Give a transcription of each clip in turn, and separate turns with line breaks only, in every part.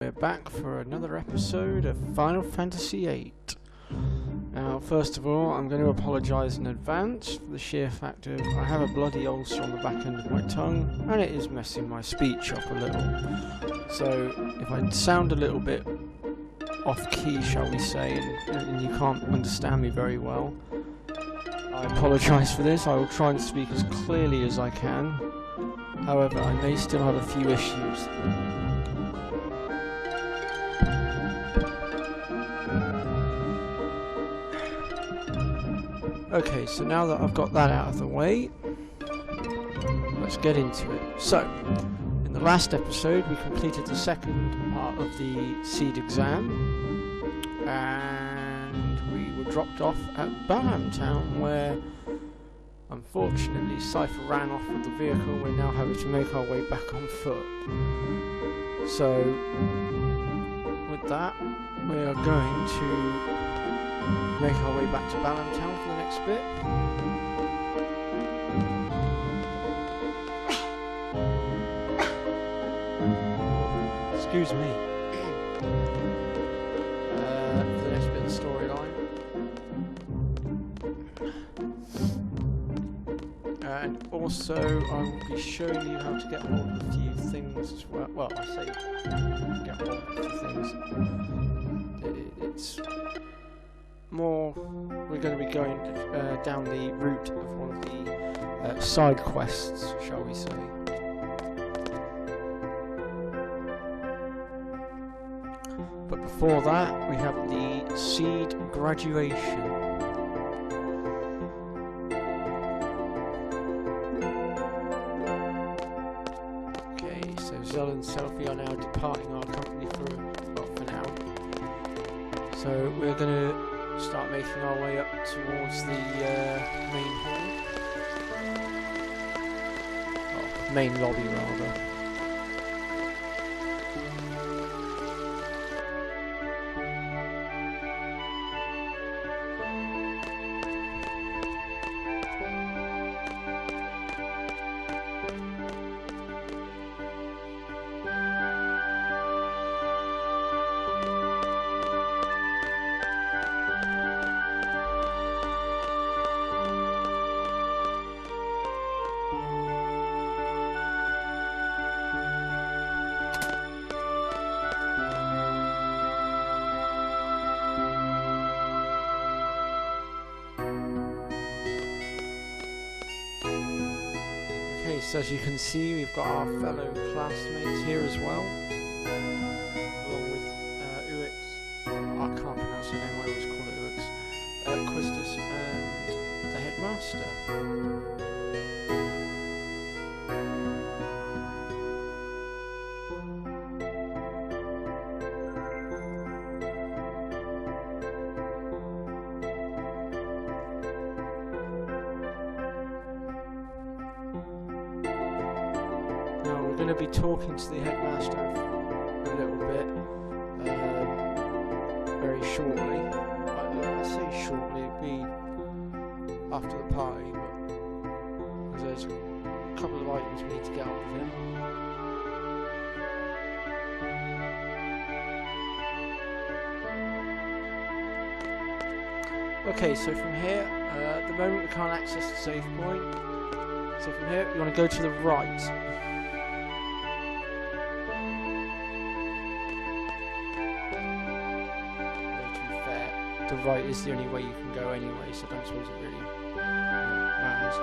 we're back for another episode of Final Fantasy VIII. Now, first of all, I'm going to apologise in advance for the sheer fact of I have a bloody ulcer on the back end of my tongue, and it is messing my speech up a little. So, if I sound a little bit off-key, shall we say, and you can't understand me very well, I apologise for this. I will try and speak as clearly as I can. However, I may still have a few issues. Okay, so now that I've got that out of the way, let's get into it. So, in the last episode we completed the second part of the Seed exam, and we were dropped off at Balam Town, where unfortunately Cypher ran off with the vehicle. We're now having to make our way back on foot. So, with that, we are going to make our way back to Balam Town for the next bit. Excuse me. For the next bit of the storyline. And also, I will be showing you how to get hold of a few things as well. Well, I say get hold of a few things. It's more, we're going to be going down the route of one of the side quests, shall we say. But before that, we have the Seed graduation. Okay, so Zell and Selphie are now departing our company for now. So we're going to start making our way up towards the main hall. Oh, main lobby rather. So as you can see, we've got our fellow classmates here as well, along with Uix, I can't pronounce her name, I always call it Uix, Quistis and the headmaster. Going to be talking to the headmaster a little bit very shortly. I say shortly, it'll be after the party, but because there's a couple of items we need to get on with him. Okay, so from here, at the moment we can't access the save point. So from here, you want to go to the right. The right is the only way you can go anyway, so I don't suppose it really matters.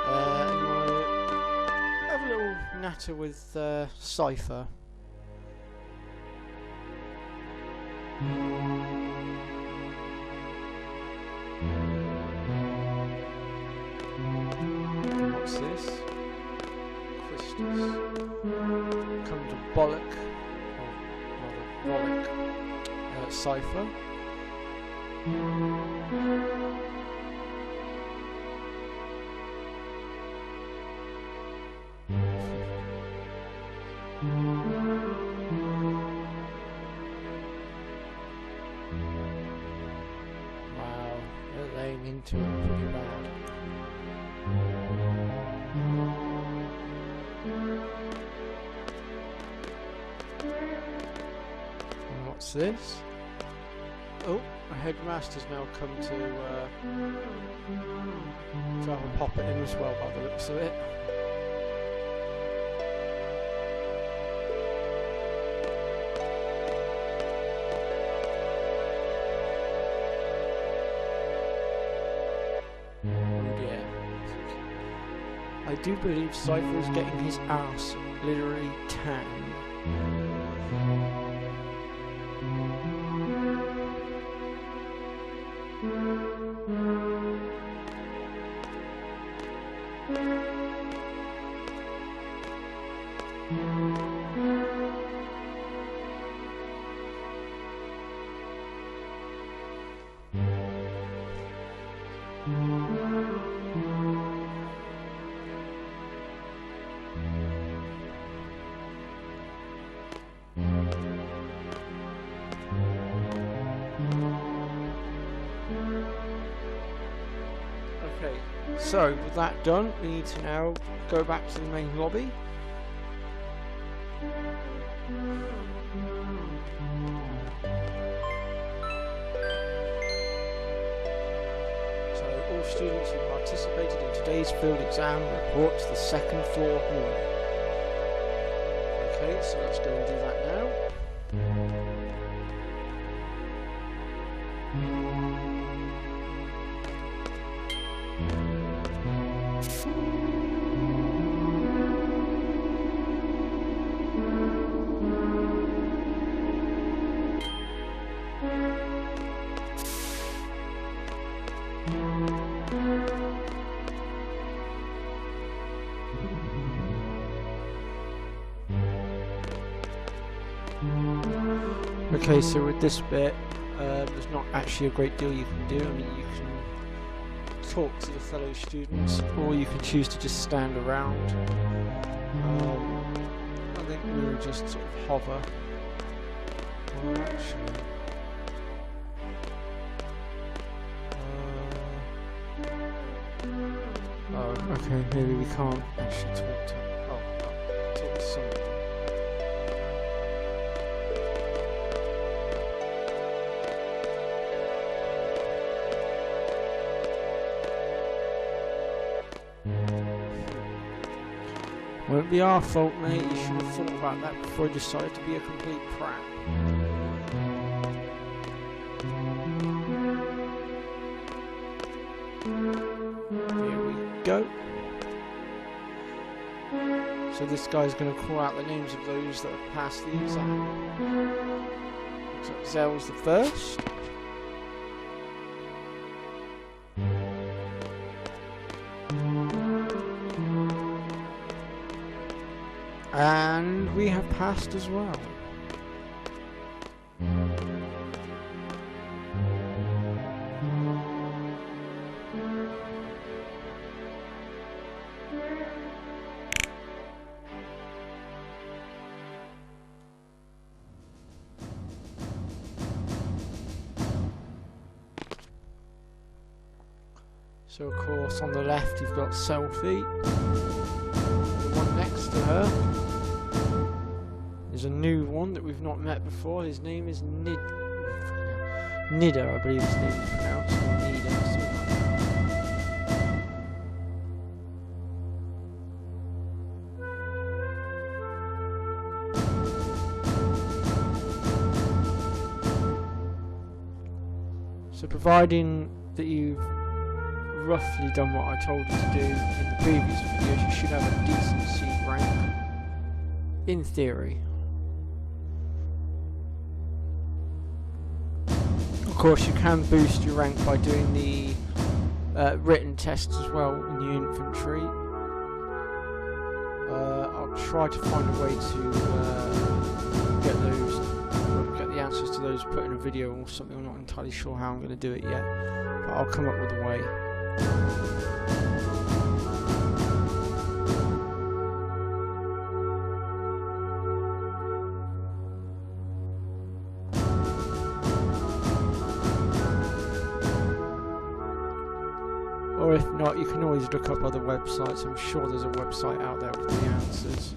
And you want to have a little natter with Cypher. What's this? Quistis. Come to Bollock, or rather Bollock, Cypher. Wow, they're laying into it pretty bad. What's this? Oh, a headmaster's now come to have a pop at him as well, by the looks of it. I do believe Cypher is getting his ass literally tanned. Okay, so with that done, we need to now go back to the main lobby. So all students who participated in today's field exam report to the second floor hall. Okay, so let's go and do that now. Okay, so with this bit, there's not actually a great deal you can do. I mean, you can talk to the fellow students, or you can choose to just stand around. I think we'll just sort of hover. Or actually, oh, okay, maybe we can't actually talk to. Talk to somebody. Won't be our fault, mate. You should have thought about that before you decided to be a complete prat. Here we go. So this guy's going to call out the names of those that have passed the exam. Looks like Zell's the first. And we have passed as well. So of course on the left you've got Selfie. The one next to her. There's a new one that we've not met before. His name is Nida, I believe his name is pronounced, or Nida, so providing that you've roughly done what I told you to do in the previous videos, you should have a decency rank, in theory. Of course, you can boost your rank by doing the written tests as well in the infantry. I'll try to find a way to get the answers to those put in a video or something. I'm not entirely sure how I'm going to do it yet, but I'll come up with a way. Or if not, you can always look up other websites. I'm sure there's a website out there with the answers.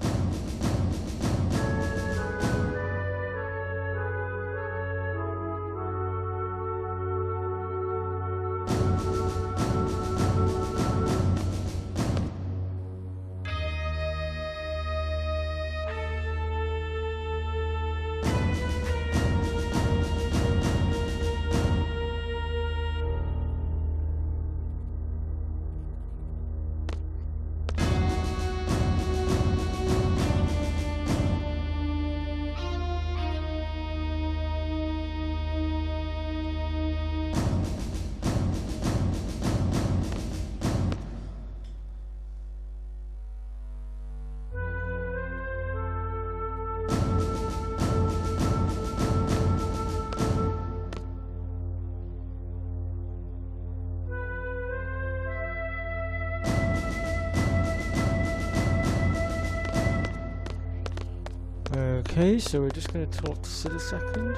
Okay, so we're just going to talk to Sid a second.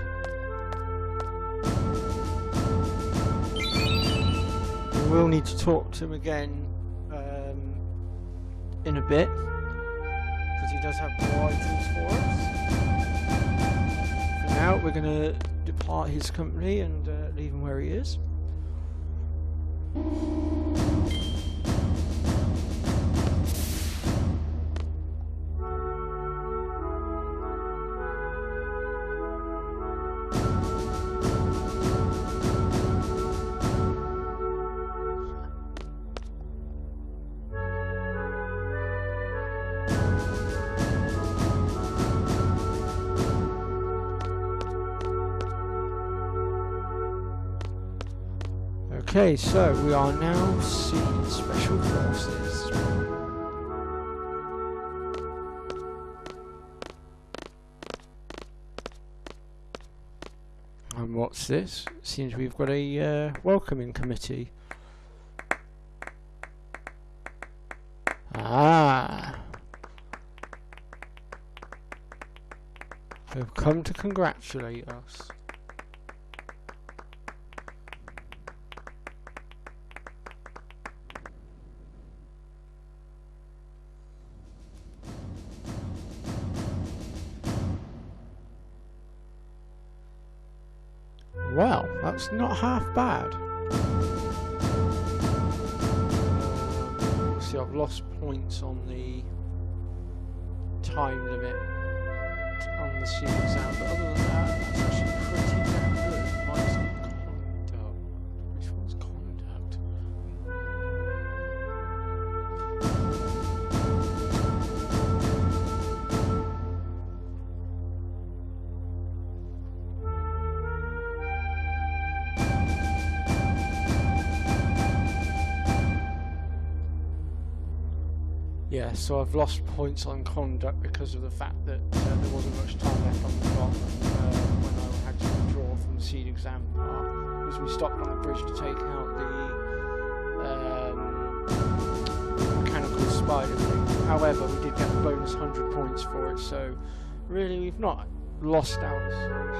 We will need to talk to him again in a bit, because he does have more items for us. For now, we're going to depart his company and leave him where he is. Okay, so we are now Seed Special Forces. And what's this? Seems we've got a welcoming committee. Ah. They've come to congratulate us. Well, that's not half bad. See, I've lost points on the time limit on the seed exam, but other than that, that's actually pretty damn good. Minus conduct. Which one's conduct? Yeah, so I've lost points on conduct because of the fact that there wasn't much time left on the clock when I had to withdraw from the seed exam part, because we stopped on the bridge to take out the mechanical spider thing. However, we did get the bonus 100 points for it, so really we've not lost out as such.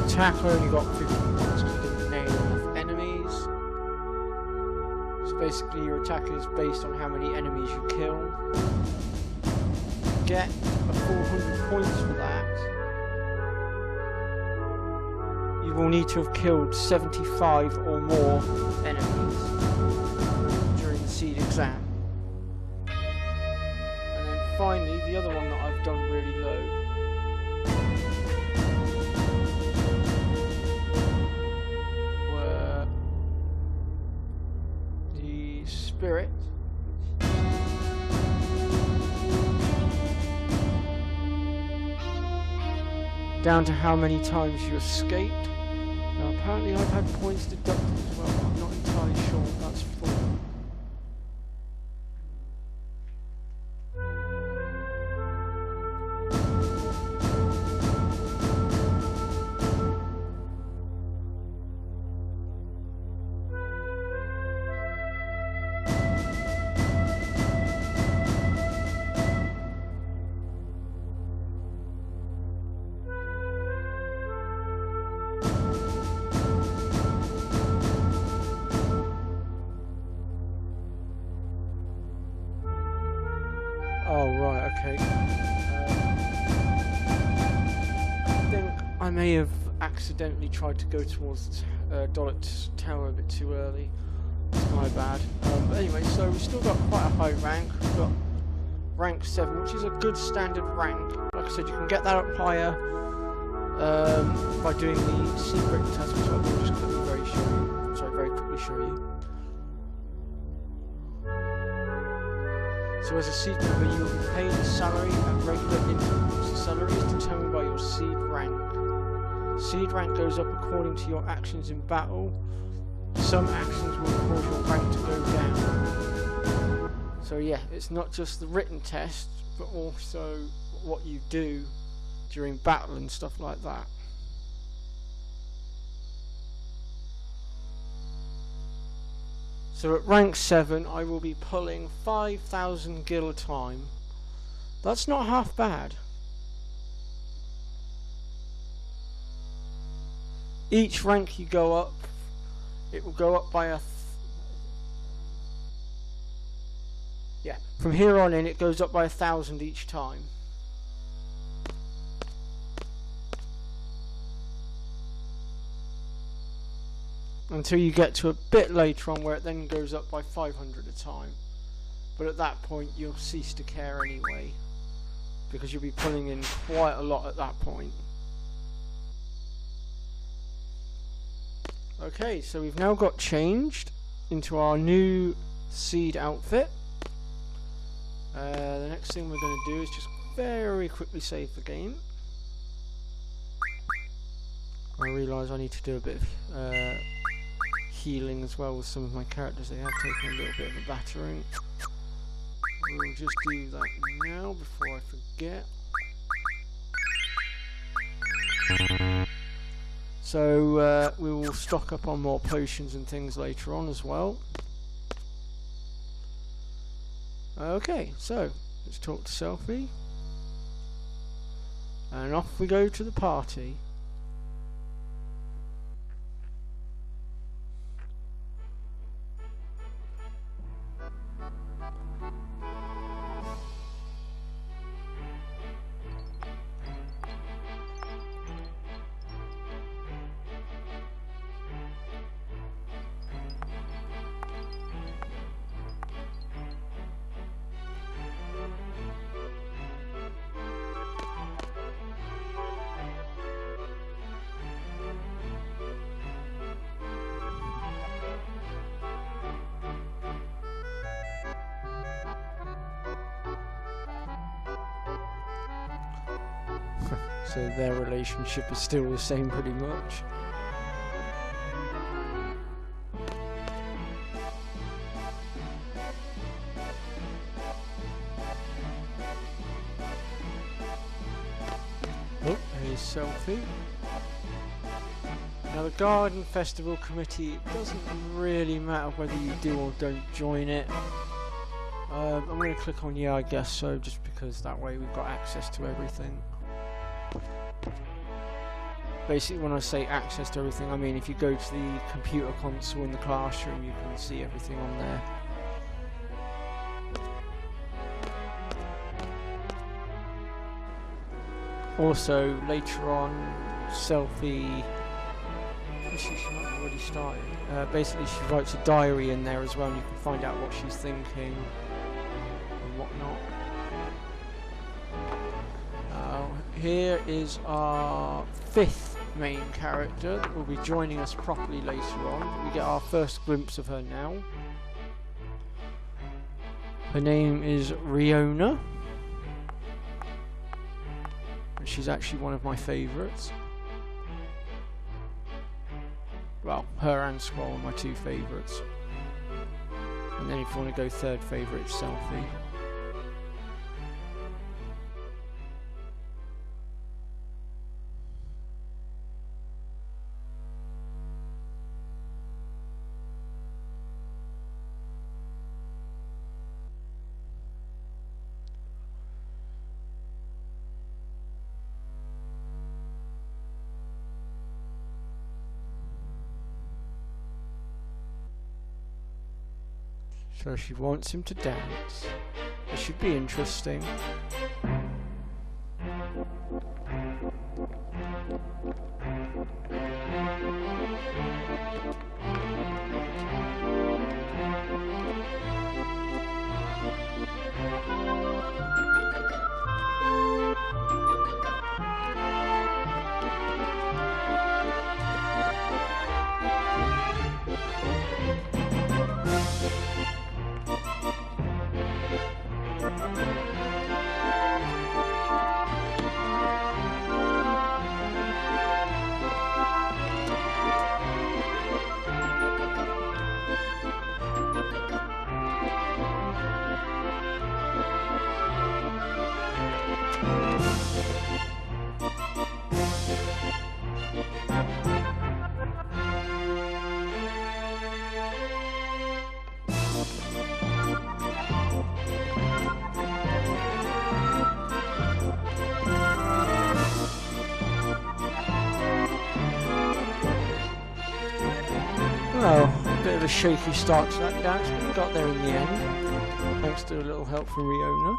Attacker only got 50 points because he didn't nail enough enemies. So basically your attack is based on how many enemies you kill. You get a 400 points for that. You will need to have killed 75 or more enemies during the seed exam. And then finally, the other one that I've done really low, spirit. Down to how many times you escaped. Now apparently I've had points deducted as well, but I'm not entirely sure what that's for. Okay. I think I may have accidentally tried to go towards Dollett's tower a bit too early. It's my bad. But anyway, so we've still got quite a high rank. We've got rank 7, which is a good standard rank. Like I said, you can get that up higher by doing the secret test, which I will just very quickly show you. So as a seed member, you will be paid a salary at regular intervals. The salary is determined by your seed rank. Seed rank goes up according to your actions in battle. Some actions will cause your rank to go down. So yeah, it's not just the written test, but also what you do during battle and stuff like that. So at rank 7 I will be pulling 5,000 gil a time. That's not half bad. Each rank you go up, it will go up by a... yeah, from here on in it goes up by 1,000 each time. Until you get to a bit later on where it then goes up by 500 a time. But at that point you'll cease to care anyway, because you'll be pulling in quite a lot at that point. Okay, so we've now got changed into our new seed outfit. The next thing we're going to do is just very quickly save the game. I realise I need to do a bit of healing as well with some of my characters. They have taken a little bit of a battering. We'll just do that now before I forget. So we will stock up on more potions and things later on as well. Okay, so let's talk to Selfie. And off we go to the party. So their relationship is still the same pretty much. Oh, here's Selfie. Now the Garden Festival Committee, it doesn't really matter whether you do or don't join it. I'm going to click on yeah, I guess so, just because that way we've got access to everything. Basically, when I say access to everything, I mean if you go to the computer console in the classroom, you can see everything on there. Also, later on, Selfie... actually, she might have already started. Basically, she writes a diary in there as well, and you can find out what she's thinking and whatnot. Here is our 5th main character that will be joining us properly later on. We get our first glimpse of her now. Her name is Riona. And she's actually one of my favourites. Well, her and Squall are my 2 favourites. And then if you want to go 3rd favourite, it's Selfie. So she wants him to dance. This should be interesting. of a shaky start to that dance, but we got there in the end, thanks to a little help from Riona.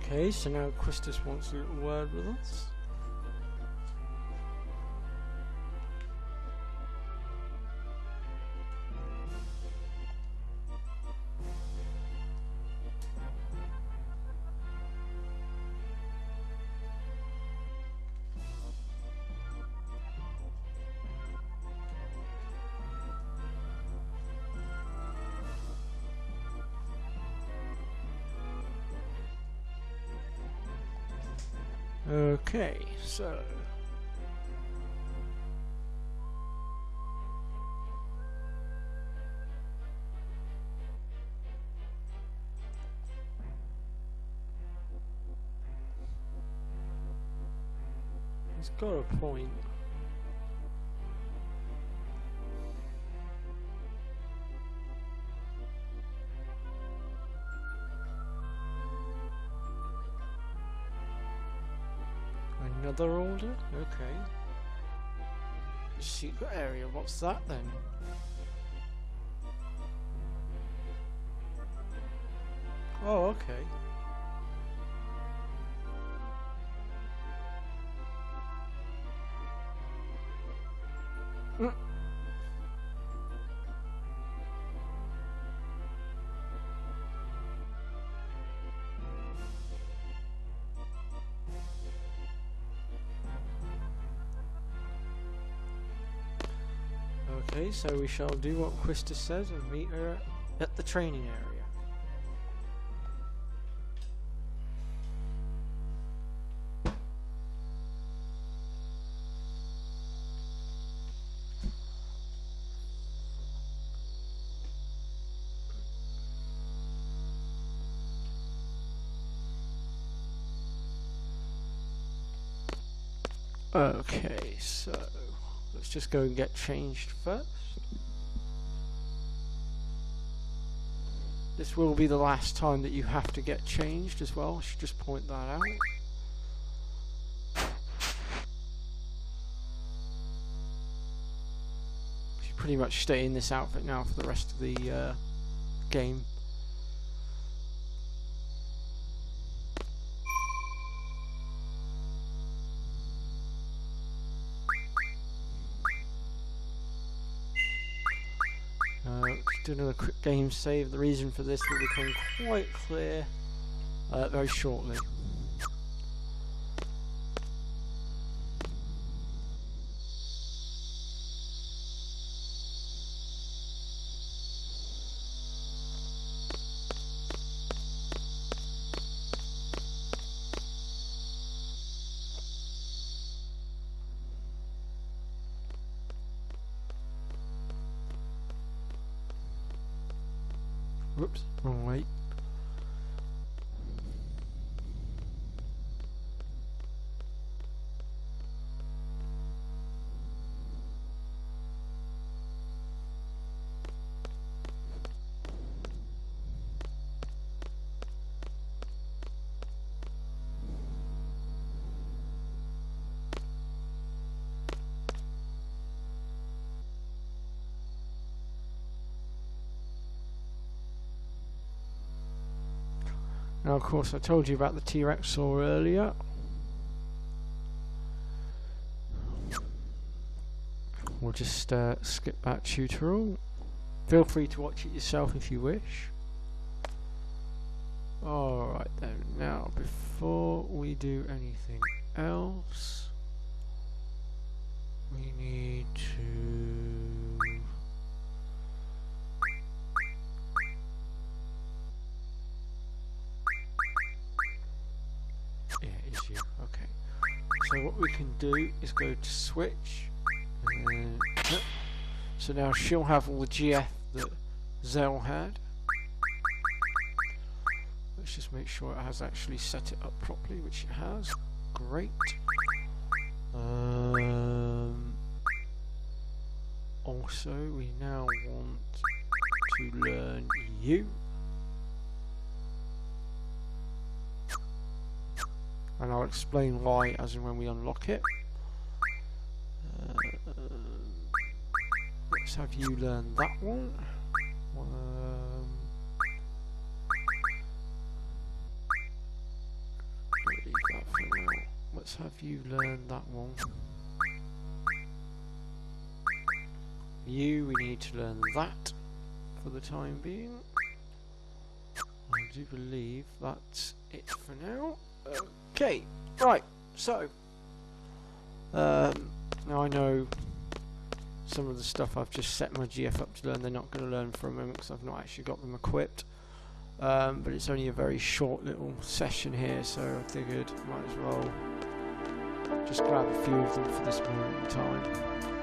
Okay, so now Quistis wants a little word with us. Okay, so he's got a point. Another order? Okay. Secret area, what's that then? Oh, okay. Okay, so we shall do what Quistis says and meet her at the training area. Okay, so let's just go and get changed first. This will be the last time that you have to get changed as well. I should just point that out. You should pretty much stay in this outfit now for the rest of the game. Do another quick game save. The reason for this will become quite clear very shortly. Whoops, wrong way. Now, of course, I told you about the T-Rex saw earlier. We'll just skip that tutorial. Feel free to watch it yourself if you wish. Alright then, now before we do anything else, we need to So what we can do is go to switch. So now she'll have all the GF that Zell had. Let's just make sure it has actually set it up properly, which it has. Great. Also, we now want to learn you. And I'll explain why as and when we unlock it. Let's have you learn that one. Leave that for now. Let's have you learn that one. You, we need to learn that for the time being. I do believe that's it for now. Okay, right, so now I know some of the stuff I've just set my GF up to learn they're not going to learn for a moment because I've not actually got them equipped. But it's only a very short little session here, so I figured might as well just grab a few of them for this moment in time,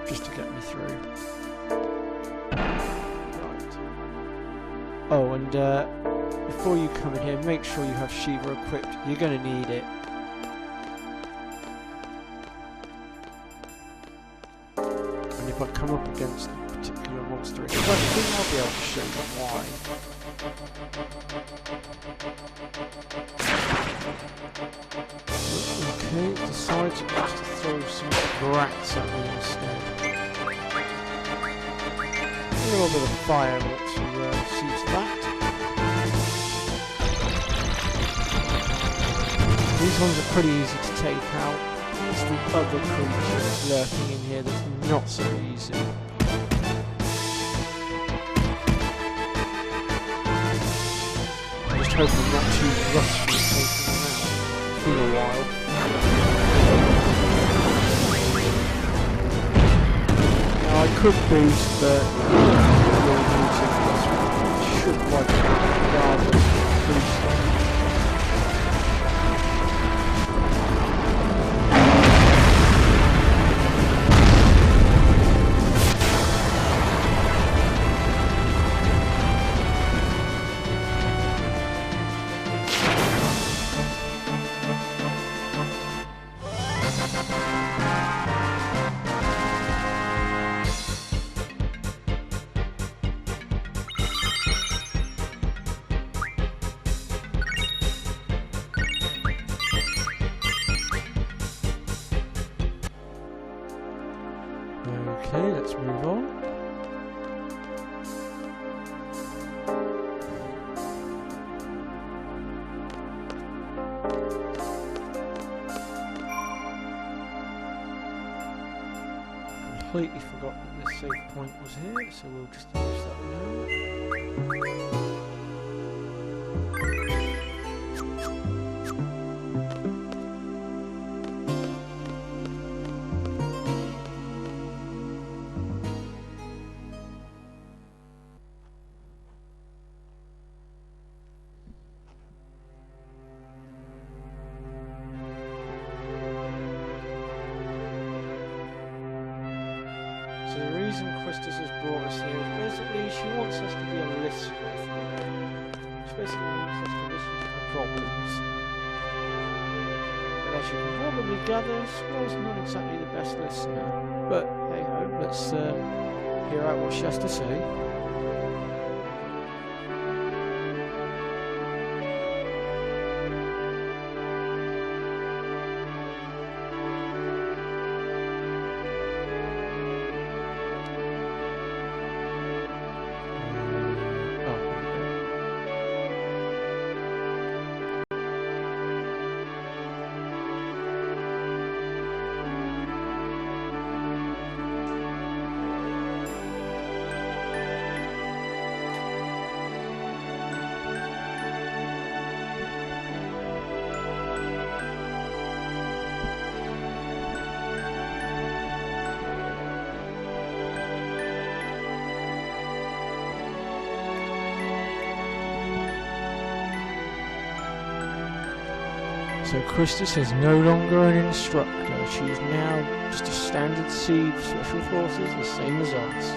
just to get me through. Right. Oh, and before you come in here, make sure you have Shiva equipped. You're going to need it. And if I come up against a particular monster, I think I'll be able to show them why. Okay, decides just to throw some brats at me instead. A little bit of fire to see to that. These ones are pretty easy to take out. It's the other creatures lurking in here that's not so easy. I'm just hoping I'm not too rusty at taking them out. It's been a while. Now I could boost, but should wipe out regardless of boosting. Okay, let's move on. Completely forgot that this save point was here, so we'll just use that now. So the reason Christus has brought us here is basically she wants us to be a listener for her. She basically wants us to listen to her problems. But as you can probably gather, Squall's not exactly the best listener. But hey ho, let's hear out what she has to say. So Christus is no longer an instructor. She's now just a standard Seed Special Forces, the same as us.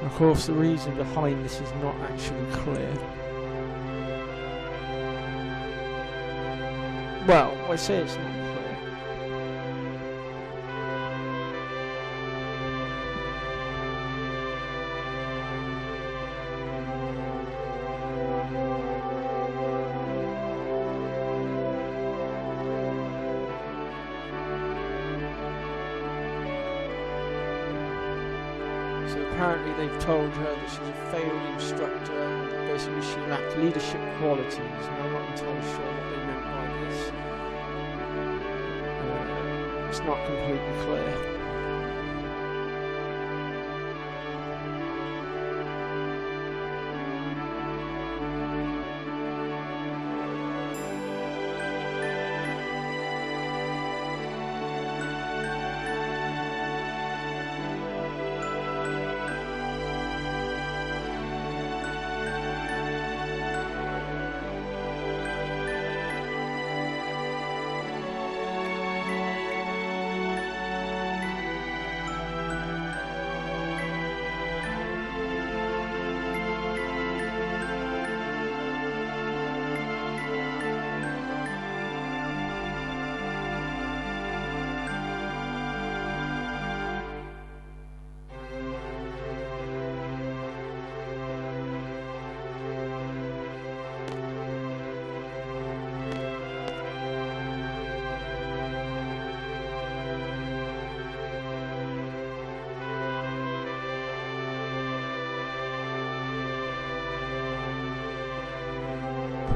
Of course, the reason behind this is not actually clear. Well, I say it's not clear. So apparently they've told her that she's a failed instructor, and basically she lacked leadership qualities. Now I'm not entirely sure what they meant by this. It's not completely clear.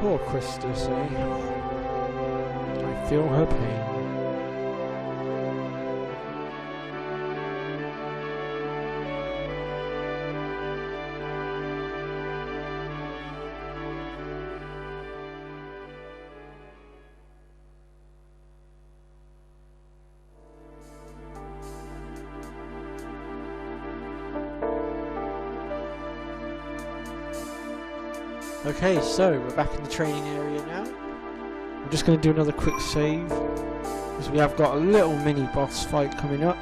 Poor Christus, eh? I feel her pain. Okay, so we're back in the training area now. I'm just going to do another quick save, because we have got a little mini boss fight coming up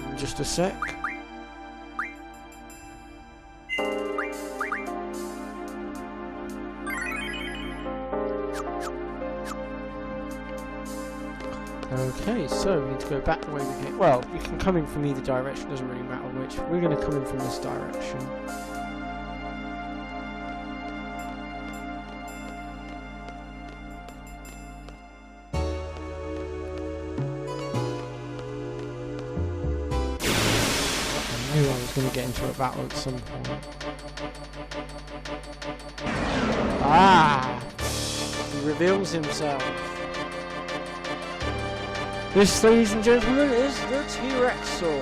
in just a sec. Okay, so we need to go back the way we came. Well, you can come in from either direction, doesn't really matter which. We're going to come in from this direction. I knew I was going to get into a battle at some point. Ah! He reveals himself. This, ladies and gentlemen, is the T-Rex sword.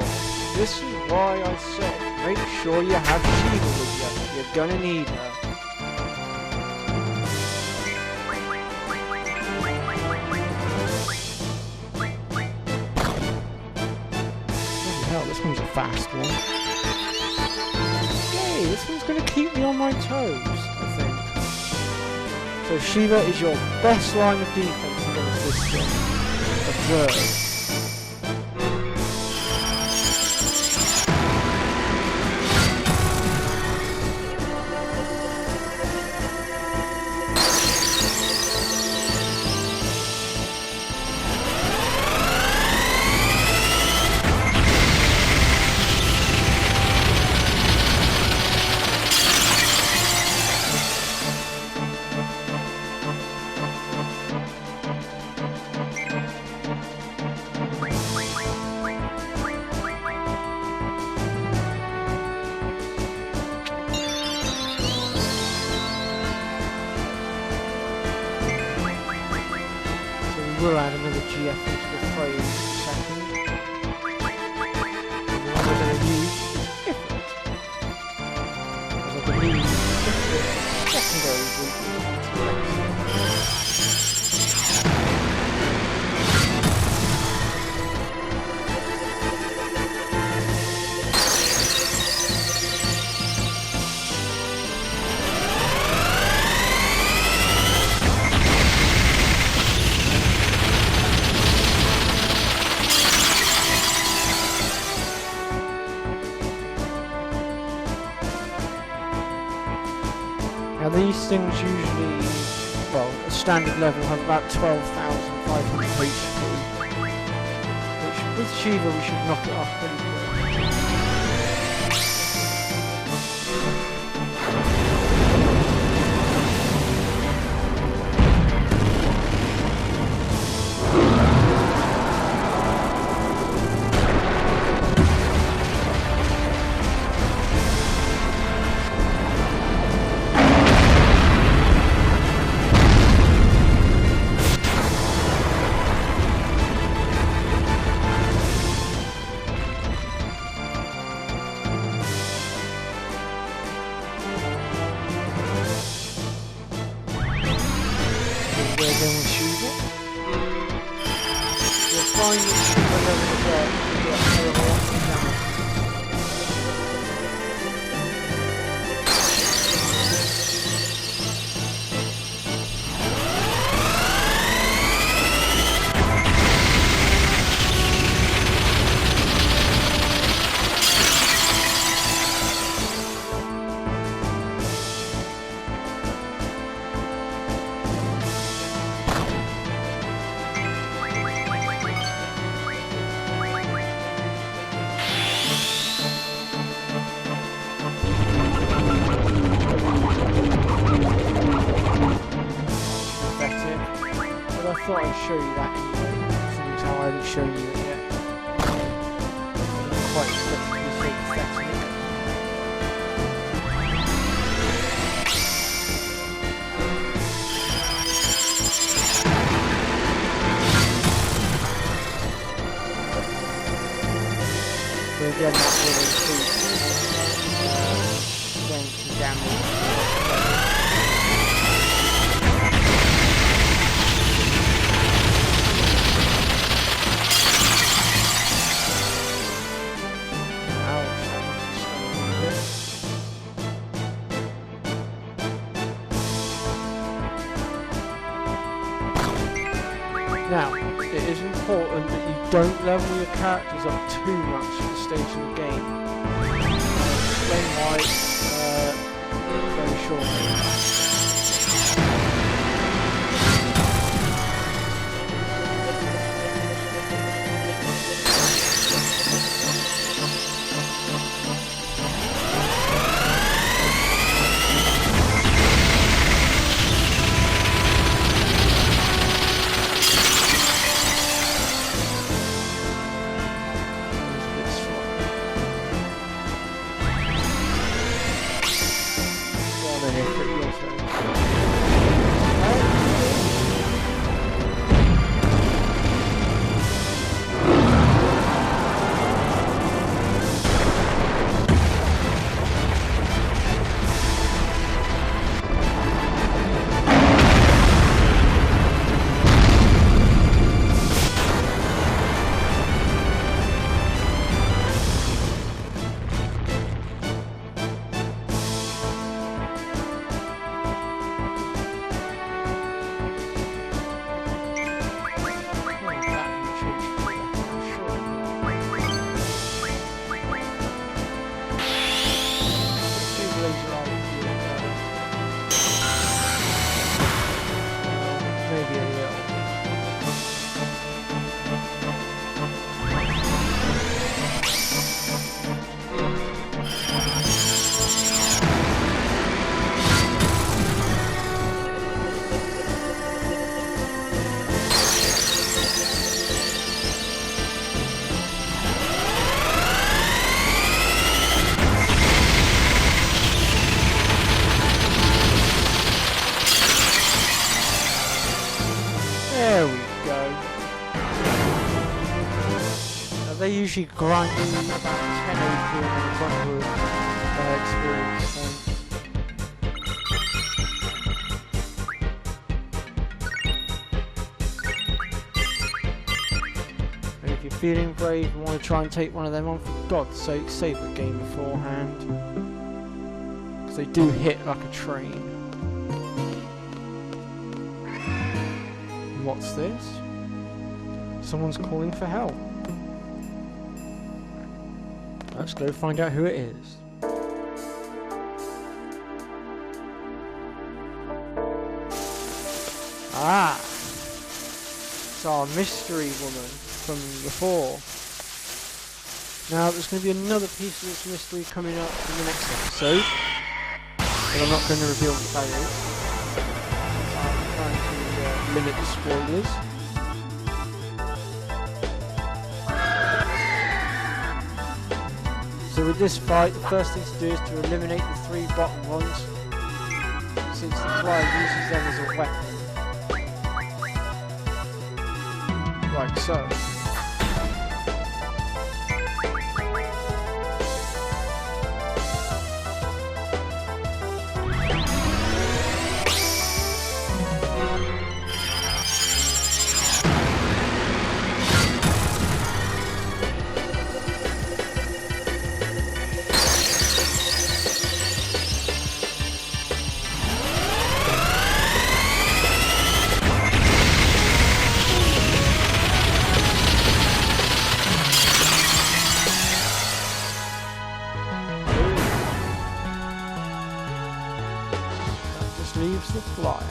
This is why I said, make sure you have Shiva with you. You're gonna need her. Bloody hell, this one's a fast one. Yay, this one's gonna keep me on my toes, I think. So Shiva is your best line of defense against this thing. Observe. We'll add another GF into the fray in a second. And the one we're going to use is different. Because I believe the secondary route is these things usually, well, a standard level have about 12,500 HP, which with Shiva we should knock it off pretty quick. I thought I'd show you that anyway, since I haven't shown you it yet. I didn't quite expect it to be so pathetic. So again, that will increase strength and damage. Now, it is important that you don't level your characters up too much at this stage of the game. I'll explain why very shortly. They usually grind you about 10 AP and a bunch of experience. And if you're feeling brave and want to try and take one of them on, for God's sake, save the game beforehand. Because they do hit like a train. And what's this? Someone's calling for help. Let's go find out who it is. Ah! It's our mystery woman from before. Now there's going to be another piece of this mystery coming up in the next episode, but I'm not going to reveal what that is. I'm trying to limit the spoilers. So with this fight, the first thing to do is to eliminate the 3 bottom ones, since the flyer uses them as a weapon. Like so. Leaves the flyer.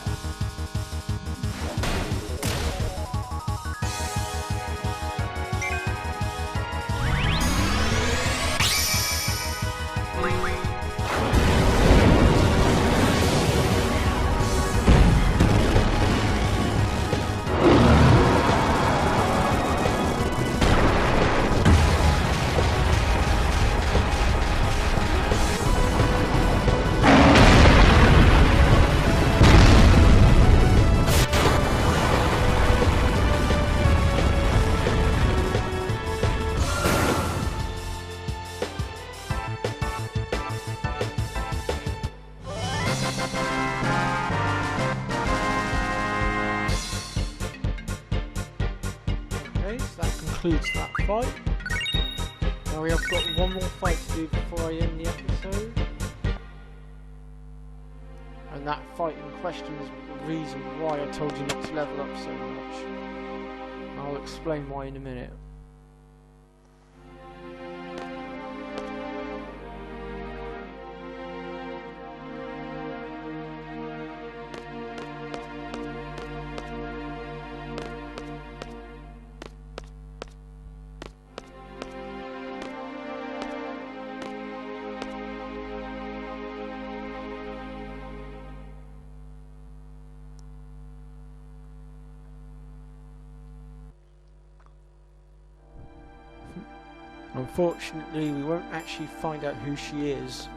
Okay, so that concludes that fight. Now we have got one more fight to do before I end the episode. And that fight in question is the reason why I told you not to level up so much. I'll explain why in a minute. Unfortunately, we won't actually find out who she is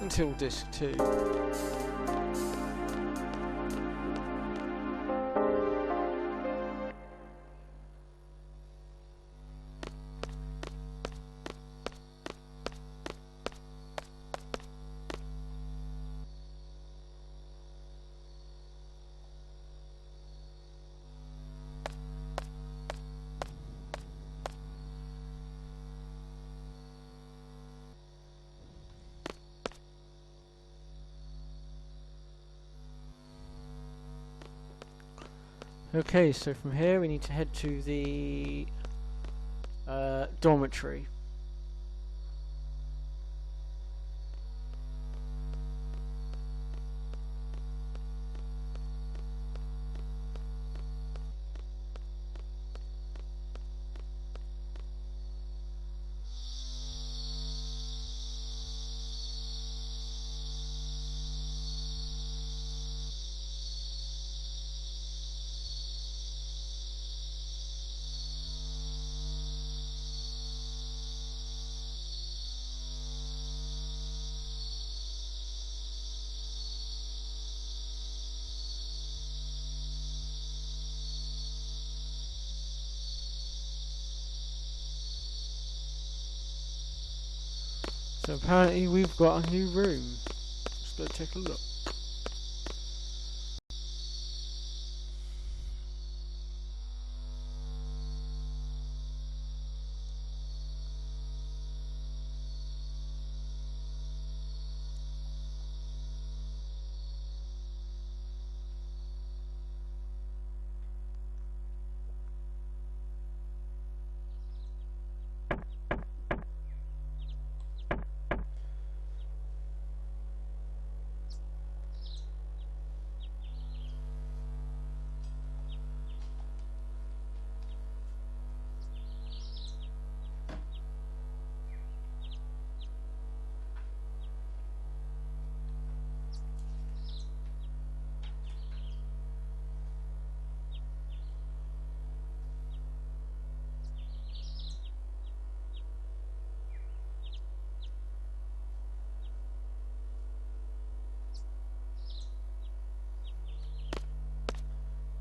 until Disc 2. Okay, so from here we need to head to the dormitory. So apparently we've got a new room. Let's go take a look.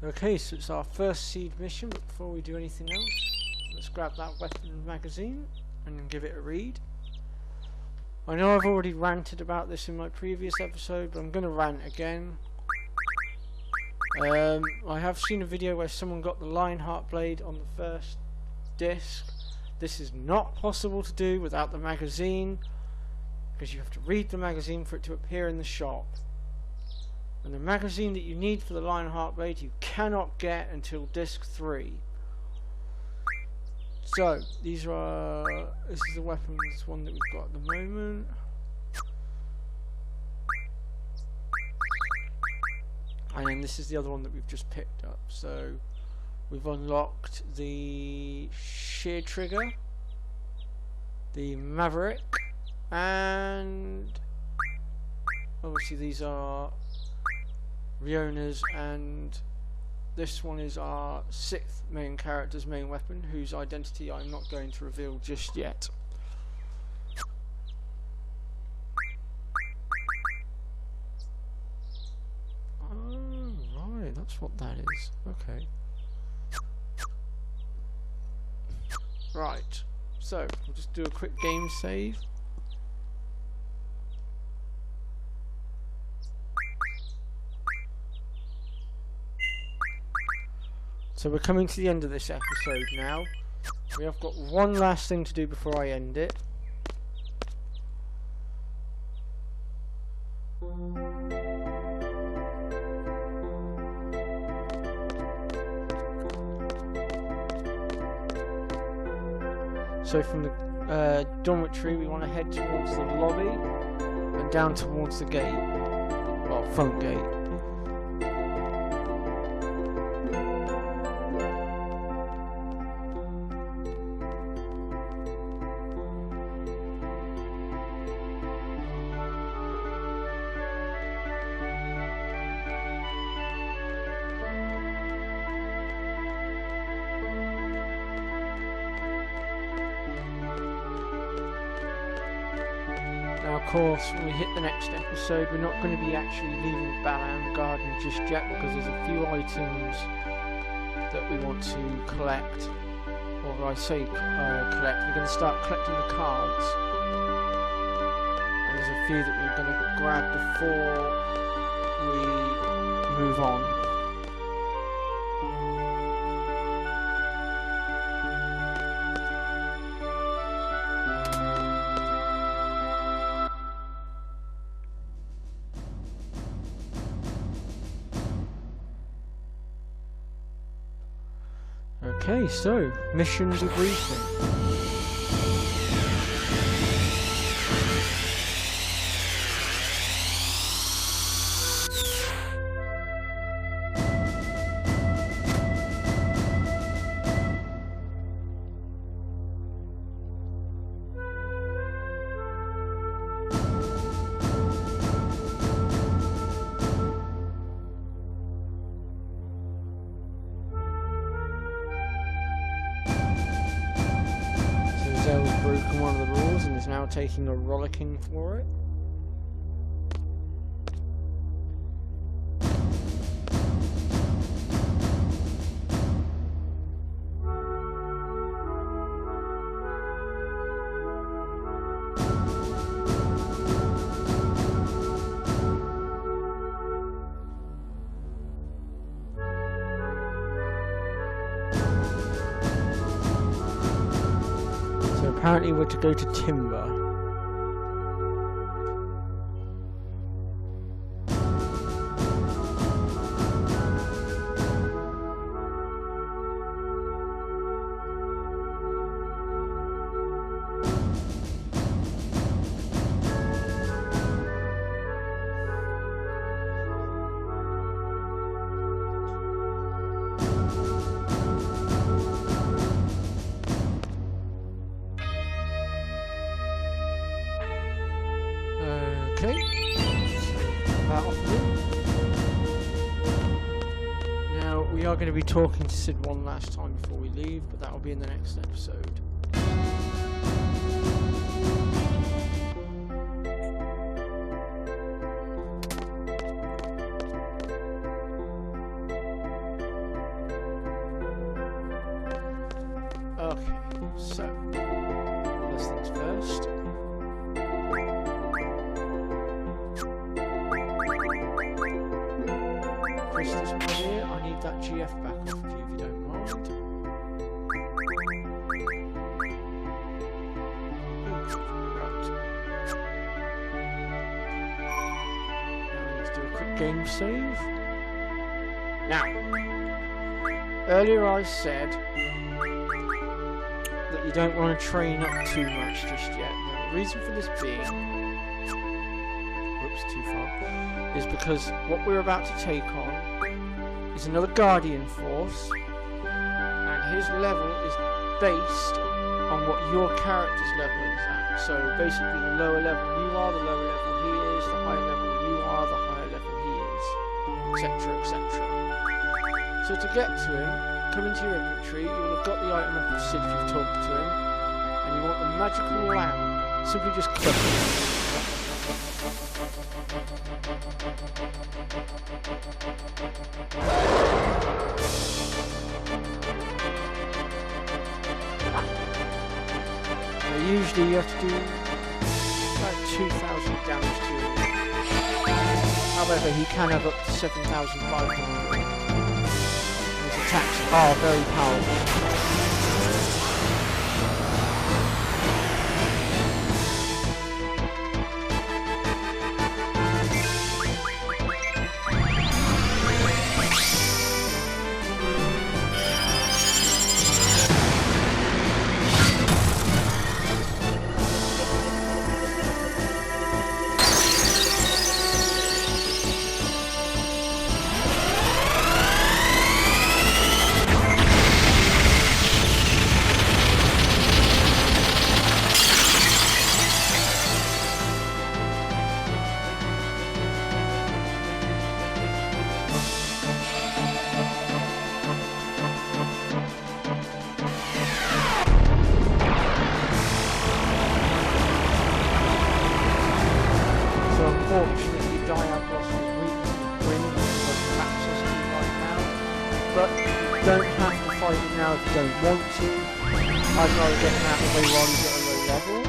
Okay, so it's our first seed mission, but before we do anything else, let's grab that weapon magazine and give it a read. I know I've already ranted about this in my previous episode, but I'm going to rant again. I have seen a video where someone got the Lionheart blade on the first disc. This is not possible to do without the magazine, because you have to read the magazine for it to appear in the shop. And the magazine that you need for the Lionheart blade you cannot get until disc 3. So, this is the weapons one that we've got at the moment. And then this is the other one that we've just picked up. So, we've unlocked the shear trigger, the Maverick, and obviously these are Riona's, and this one is our 6th main character's main weapon, whose identity I'm not going to reveal just yet. Oh, right, that's what that is. Okay. Right, so we'll just do a quick game save. So we're coming to the end of this episode now. We have got one last thing to do before I end it. So from the dormitory we want to head towards the lobby and down towards the gate. Well, front gate. Now, of course, when we hit the next episode, we're not going to be actually leaving Balam Garden just yet, because there's a few items that we want to collect. Or I say collect, we're going to start collecting the cards. And there's a few that we're going to grab before we move on. Okay, so mission debriefing. Zell's broken one of the rules and is now taking a rollicking for it. Apparently we're to go to Timber. Okay, now we are going to be talking to Sid one last time before we leave, but that will be in the next episode. So, first things first. Crystals over here. I need that GF back off of you if you don't mind. Game save. Now, earlier I said that you don't want to train up too much just yet. Now, the reason for this being, whoops, too far, is because what we're about to take on is another Guardian Force, and his level is based on what your character's level is at. So basically, the lower level you are, the lower level he is, the higher level you are, the higher level he is, etc., etc. So to get to him, come into your inventory, you will have got the item off the Sid if you've talked to him, and you want the magical lamp. Simply just click it. Now usually you have to do about 2,000 damage to him. However, he can have up to 7,500. His attacks are very powerful. Unfortunately, diablos is weak to wind because of access to it right now. But you don't have to fight it now if you don't want to. I'd rather get him out of the way while he's at a low level.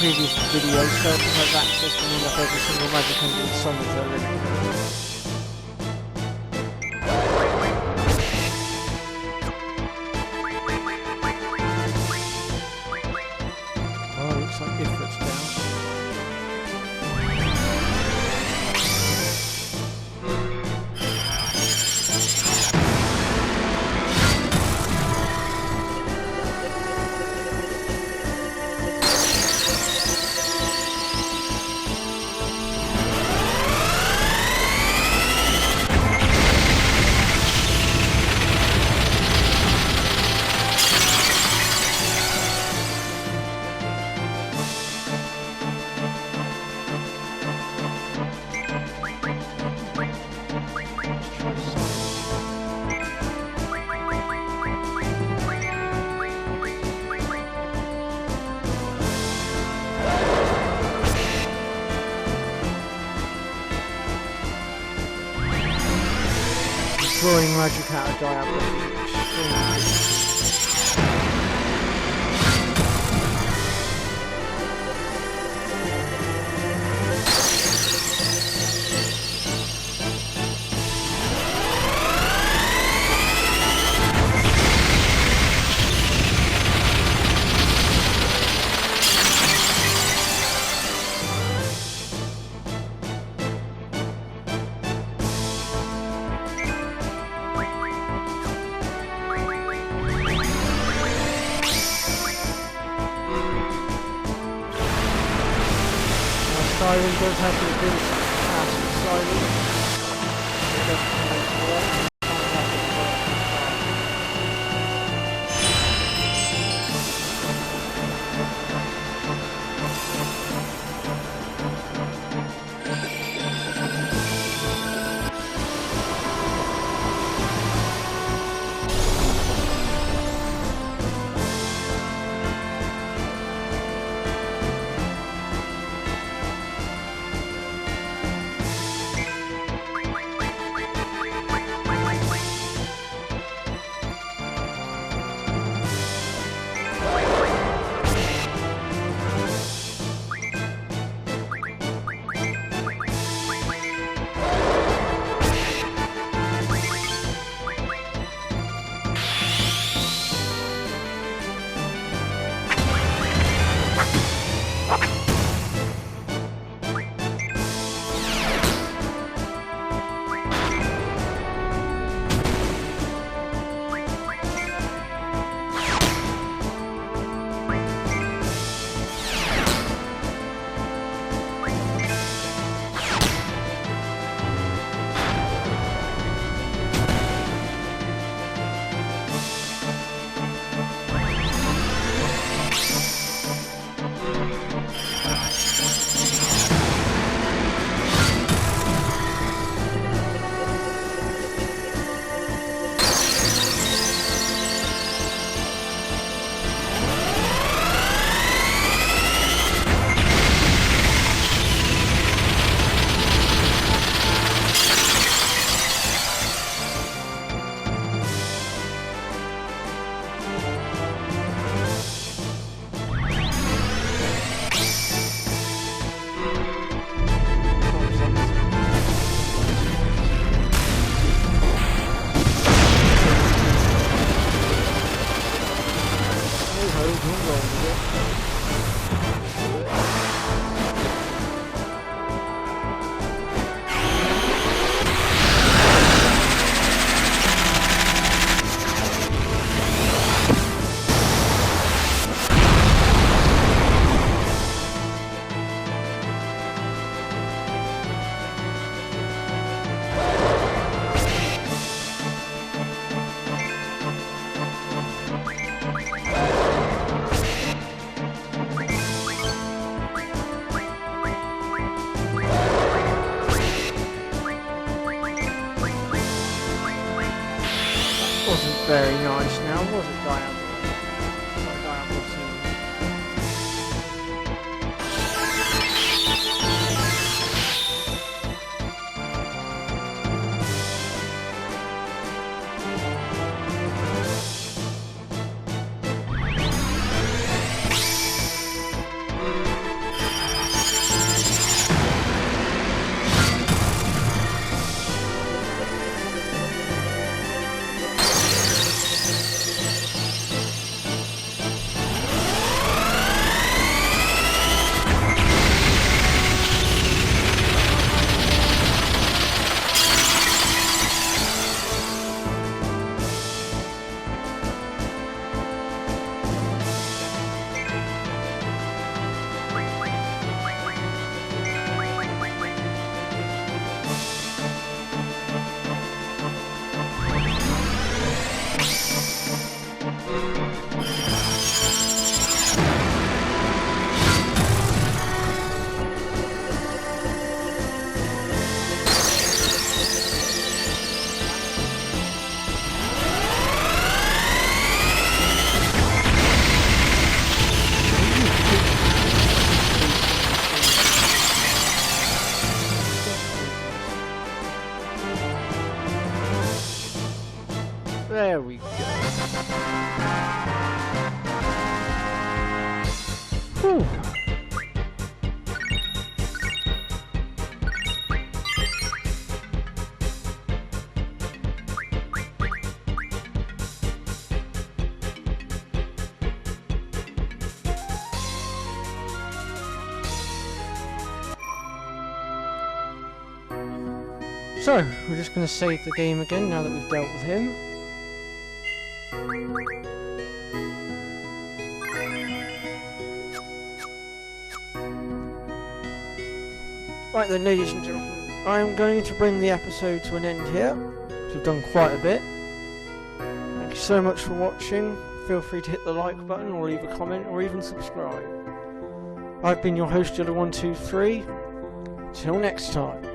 previous video, so it has access to me like every single magic under the sun as they're in. Oh, looks like Ifrit's down. Drawing magic out of diablos is extremely Siren does have the ability to cast Siren. It doesn't make it work. Very nice now, was it, Diablo? Like Diablo scene. So, we're just going to save the game again now that we've dealt with him. Right then, ladies and gentlemen, I am going to bring the episode to an end here. We've done quite a bit. Thank you so much for watching. Feel free to hit the like button or leave a comment or even subscribe. I've been your host, Jilla123. Till next time.